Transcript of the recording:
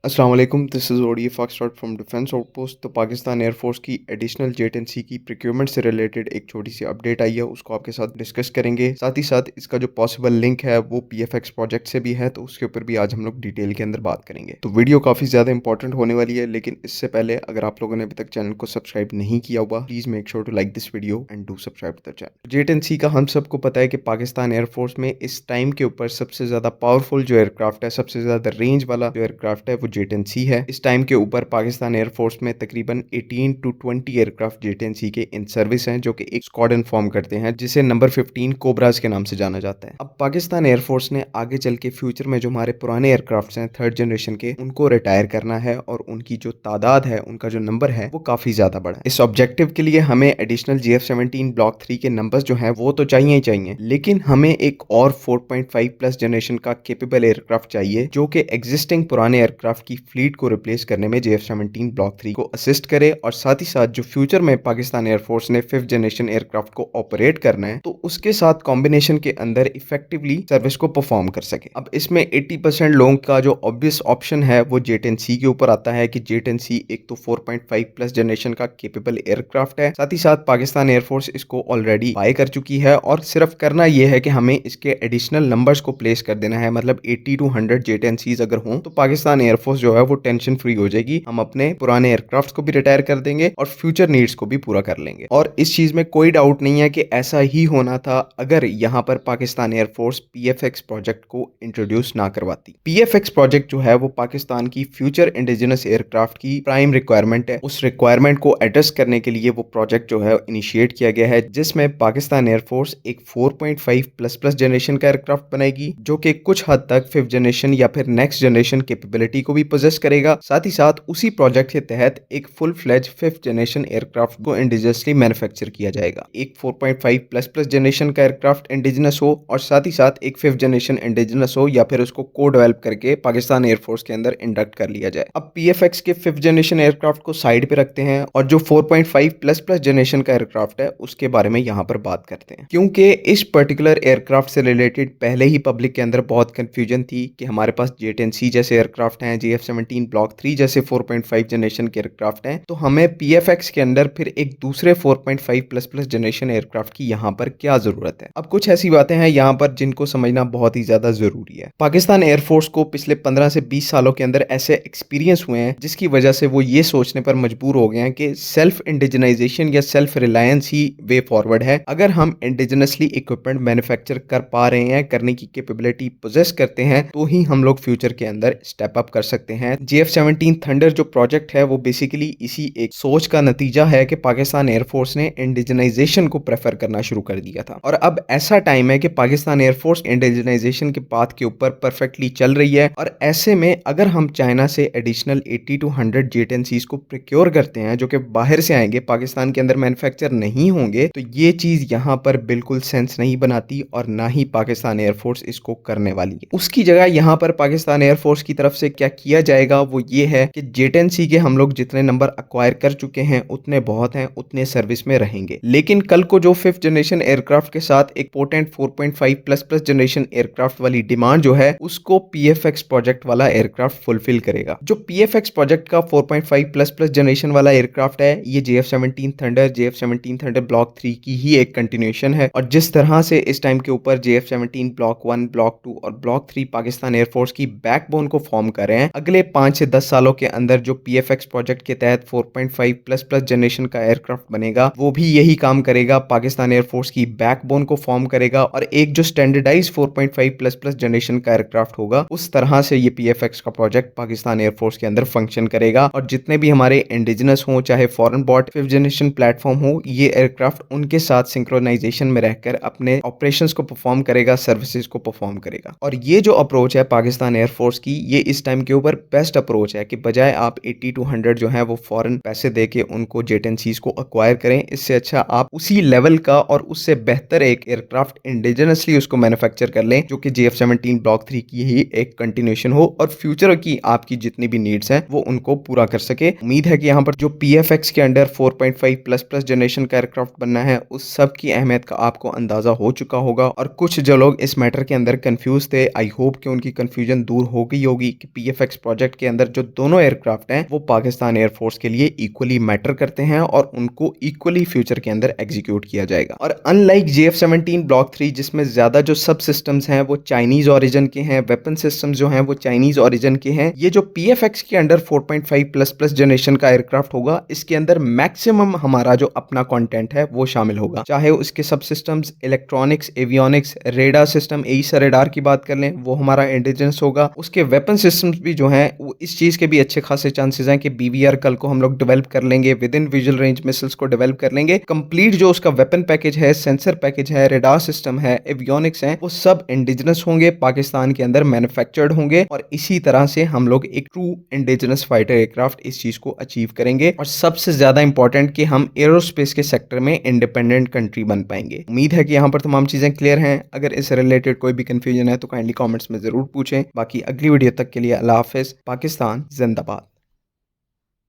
अस्सलाम वालेकुम, this is OD foxtrot from defence outpost. तो पाकिस्तान एयरफोर्स की एडिशनल जेट एंड सी की प्रिक्योरमेंट से रिलेटेड एक छोटी सी अपडेट आई है, उसको आपके साथ डिस्कस करेंगे। साथ ही साथ इसका जो पॉसिबल लिंक है वो पीएफएक्स प्रोजेक्ट से भी है, तो उसके ऊपर भी आज हम लोग डिटेल के अंदर बात करेंगे। तो वीडियो काफ़ी ज़्यादा इंपॉर्टेंट होने वाली है, लेकिन इससे पहले अगर आप लोगों ने अभी तक चैनल को सब्सक्राइब नहीं किया हुआ, please make sure to like this video and do subscribe to the channel. जेट एंड सी का हम सबको पता है कि पाकिस्तान एयरफोर्स में इस टाइम के ऊपर सबसे ज़्यादा पावरफुल जो एयरक्राफ्ट है, सबसे ज़्यादा रेंज वाला जो एयरक्राफ्ट है वो जेट एंड सी है। इस टाइम के ऊपर पाकिस्तान एयरफोर्स में तकरीबन 18 टू 20 एयरक्राफ्ट जेट एंड सी के इन सर्विस हैं, जो कि एक स्क्वाड्रन फॉर्म करते हैं, जिसे नंबर 15 कोबराज के नाम से जाना जाता है। अब पाकिस्तान एयरफोर्स ने आगे चल के फ्यूचर में जो हमारे पुराने एयरक्राफ्ट हैं थर्ड जनरेशन के, उनको रिटायर करना है और उनकी जो तादाद है, उनका जो नंबर है वो काफी ज्यादा बड़ा है। इस ऑब्जेक्टिव के लिए हमें एडिशनल GF-17 ब्लॉक 3 के नंबर्स जो हैं वो तो चाहिए ही चाहिए, लेकिन हमें एक और 4.5 प्लस जनरेशन का केपेबल एयरक्राफ्ट चाहिए, जो कि एग्जिस्टिंग पुराने एयरक्राफ्ट की फ्लीट को रिप्लेस करने में JF-17 ब्लॉक 3 को असिस्ट करे, और साथ ही साथ जो फ्यूचर में पाकिस्तान एयरफोर्स ने 5th जनरेशन एयरक्राफ्ट को ऑपरेट करना है, तो उसके साथ कॉम्बिनेशन के अंदर इफेक्टिवली सर्विस को परफॉर्म कर सके। अब इसमें 80% लोगों का जो ऑब्वियस ऑप्शन है वो जेट एंड सी के ऊपर आता है कि जेट एंड सी एक तो 4.5 प्लस जनरेशन का केपेबल एयरक्राफ्ट है, साथ ही साथ पाकिस्तान एयरफोर्स इसको ऑलरेडी बाय कर चुकी है, और सिर्फ करना यह है कि हमें इसके एडिशनल नंबर्स को प्लेस कर देना है। मतलब 80 टू 100 जेट एंड सीज अगर हों तो पाकिस्तान एयरफोर्स जो है वो टेंशन फ्री हो जाएगी। हम अपने पुराने एयरक्राफ्ट को भी रिटायर कर देंगे और फ्यूचर नीड्स को भी पूरा कर लेंगे। और इस चीज में कोई डाउट नहीं है कि ऐसा ही होना था अगर यहाँ पर पाकिस्तान एयरफोर्स पीएफएक्स प्रोजेक्ट को इंट्रोड्यूस ना करवाती। पीएफएक्स प्रोजेक्ट जो है वो पाकिस्तान की फ्यूचर इंडिजिनस एयरक्राफ्ट की प्राइम रिक्वायरमेंट है। उस रिक्वायरमेंट को एड्रेस करने के लिए वो प्रोजेक्ट जो है इनिशिएट किया गया है, जिसमें पाकिस्तान एयरफोर्स एक 4.5 प्लस प्लस जनरेशन का एयरक्राफ्ट बनाएगी, जो कि कुछ हद तक 5th जनरेशन या फिर नेक्स्ट जनरेशन कैपेबिलिटी को भी पोजेस करेगा। साथ ही साथ उसी प्रोजेक्ट के तहत एक full fledge 5th generation aircraft को इंडिजिनसली मैन्युफैक्चर किया जाएगा। एक 4.5 प्लस प्लस जनरेशन का एयरक्राफ्ट इंडिजिनस हो और साथ ही साथ एक 5th जनरेशन इंडिजिनस हो, या फिर उसको को डेवलप करके पाकिस्तान एयरफोर्स के अंदर इंडक्ट कर लिया जाए। अब पीएफएक्स के 5th जनरेशन एयरक्राफ्ट को साइड पे रखते हैं और जो 4.5 प्लस प्लस जनरेशन का एयरक्राफ्ट है उसके बारे में यहाँ पर बात करते हैं, क्योंकि इस पर्टिकुलर एयरक्राफ्ट से रिलेटेड पहले ही पब्लिक के अंदर बहुत कंफ्यूजन थी कि हमारे पास जेट एंड सी जैसे एयरक्राफ्ट हैं, JF-17 ब्लॉक 3 जैसे 4.5 जनरेशन के एयरक्राफ्ट हैं, तो हमें पीएफएक्स के अंदर फिर एक दूसरे 4.5 प्लस प्लस जनरेशन एयरक्राफ्ट की यहाँ पर क्या जरूरत है। अब कुछ ऐसी बातें हैं यहाँ पर जिनको समझना बहुत ही ज्यादा जरूरी है। पाकिस्तान एयरफोर्स को पिछले 15 से 20 सालों के अंदर ऐसे एक्सपीरियंस हुए हैं जिसकी वजह से वो ये सोचने पर मजबूर हो गए हैं कि सेल्फ इंडिजनाइजेशन या सेल्फ रिलायंस ही वे फॉरवर्ड है। अगर हम इंडिजिनसली इक्विपमेंट मैन्युफैक्चर कर पा रहे हैं, करने की कैपेबिलिटी पोजेस करते हैं, तो ही हम लोग फ्यूचर के अंदर स्टेप अप कर सकते हैं। JF-17 थंडर जो प्रोजेक्ट है वो बेसिकली इसी एक सोच का नतीजा है कि पाकिस्तान एयरफोर्स ने इंडिजनाइजेशन को प्रेफर करना शुरू कर दिया था, और अब ऐसा टाइम है कि पाकिस्तान एयरफोर्स इंडिजनाइजेशन के पाथ के ऊपर परफेक्टली चल रही है। और ऐसे में अगर हम चाइना से additional 80 to 100 jet and Cs को प्रिक्योर करते हैं, जो कि बाहर से आएंगे, पाकिस्तान के अंदर मैन्युफैक्चर नहीं होंगे, तो ये चीज यहाँ पर बिल्कुल सेंस नहीं बनाती और ना ही पाकिस्तान एयरफोर्स इसको करने वाली है। उसकी जगह यहाँ पर पाकिस्तान एयरफोर्स की तरफ से क्या किया जाएगा वो ये है कि जेट एंड सी के हम लोग जितने नंबर अक्वायर कर चुके हैं उतने बहुत हैं, उतने सर्विस में रहेंगे, लेकिन कल को जो 5th जनरेशन एयरक्राफ्ट के साथ एक potent 4.5 plus plus generation aircraft वाली डिमांड जो है उसको पीएफएक्स प्रोजेक्ट वाला एयरक्राफ्ट फुलफिल करेगा। जो पीएफएक्स प्रोजेक्ट का 4.5 प्लस प्लस जनरेशन वाला एयरक्राफ्ट है, ये JF-17 thunder, JF-17 thunder block 3 की ही एक कंटिन्यूएशन है। और जिस तरह से इस टाइम के ऊपर JF-17 ब्लॉक 1, ब्लॉक 2 और ब्लॉक 3 पाकिस्तान एयरफोर्स की बैकबोन को फॉर्म कर रहे हैं, अगले 5 से 10 सालों के अंदर जो पीएफएक्स प्रोजेक्ट के तहत 4.5 प्लस प्लस जनरेशन का एयरक्राफ्ट बनेगा, वो भी यही काम करेगा, पाकिस्तान एयरफोर्स की बैकबोन को फॉर्म करेगा। और एक जो स्टैंडर्डाइज 4.5 प्लस प्लस जनरेशन का एयरक्राफ्ट होगा, उस तरह से ये पीएफएक्स का प्रोजेक्ट पाकिस्तान एयरफोर्स के अंदर फंक्शन करेगा। और जितने भी हमारे इंडिजिनस हो, चाहे foreign bot 5th generation platform हो, ये एयरक्राफ्ट उनके साथ सिंक्रोनाइजेशन में रहकर अपने ऑपरेशंस को परफॉर्म करेगा, सर्विसेज को परफॉर्म करेगा। और ये जो अप्रोच है पाकिस्तान एयरफोर्स की, ये इस टाइम के ऊपर बेस्ट अप्रोच है कि बजाय आप 80 टू 100 जो है वो फॉरेन पैसे देके उनको जेट एंड सीज को अक्वायर करें, इससे अच्छा आप उसी लेवल का और उससे बेहतर एक एयरक्राफ्ट इंडिजिनसली उसको मैन्युफैक्चर कर लें, जो कि JF-17 ब्लॉक 3 की ही एक कंटिन्यूएशन हो और फ्यूचर की आपकी जितनी भी नीड्स हैं वो उनको पूरा कर सके। उम्मीद है कि यहाँ पर जो पीएफएक्स के अंडर 4.5 प्लस प्लस जनरेशन का एयरक्राफ्ट बनना है, उस सब की अहमियत का आपको अंदाजा हो चुका होगा। और कुछ जो लोग इस मैटर के अंदर कंफ्यूज थे, आई होप कि उनकी कंफ्यूजन दूर हो गई होगी कि पीएफएक्स PFX प्रोजेक्ट के अंदर जो दोनों एयरक्राफ्ट हैं वो पाकिस्तान एयरफोर्स के लिए इक्वली मैटर करते हैं और उनको इक्वली फ्यूचर के अंदर एग्जीक्यूट किया जाएगा। और अनलाइक JF-17 ब्लॉक 3 जिसमें ज्यादा जो सब सिस्टम्स हैं वो चाइनीज ओरिजिन के हैं, वेपन सिस्टम्स जो हैं वो चाइनीज ओरिजिन के हैं, ये जो PFX के अंडर 4.5++ जनरेशन का एयरक्राफ्ट होगा इसके अंदर मैक्सिमम हमारा जो अपना कंटेंट है वो शामिल होगा, चाहे उसके सब systems, electronics, avionics, radar system, AESA radar की बात कर लें वो हमारा इंडिजिनस होगा। उसके वेपन सिस्टम्स भी जो हैं वो इस चीज के भी अच्छे खासे चांसेस हैं कि BVR कल को हम लोग डेवलप कर लेंगे, with in visual range missiles को डेवलप कर लेंगे। कंप्लीट जो उसका वेपन पैकेज है, सेंसर पैकेज है, रेडार सिस्टम है, एवियोनिक्स है, वो सब इंडिजिनस होंगे, पाकिस्तान के अंदर मैन्युफैक्चर्ड होंगे और इसी तरह से हम लोग एक ट्रू इंडिजिनस फाइटर एयरक्राफ्ट इस चीज को अचीव करेंगे। और सबसे ज्यादा इंपॉर्टेंट कि हम एरोस्पेस के सेक्टर में इंडिपेंडेंट कंट्री बन पाएंगे। उम्मीद है कि यहाँ पर तमाम चीजें क्लियर हैं। अगर इससे रिलेटेड कोई भी कंफ्यूजन है तो काइंडली कमेंट्स में जरूर पूछें। बाकी अगली वीडियो तक के लिए अल्लाह हाफिज। पाकिस्तान जिंदाबाद।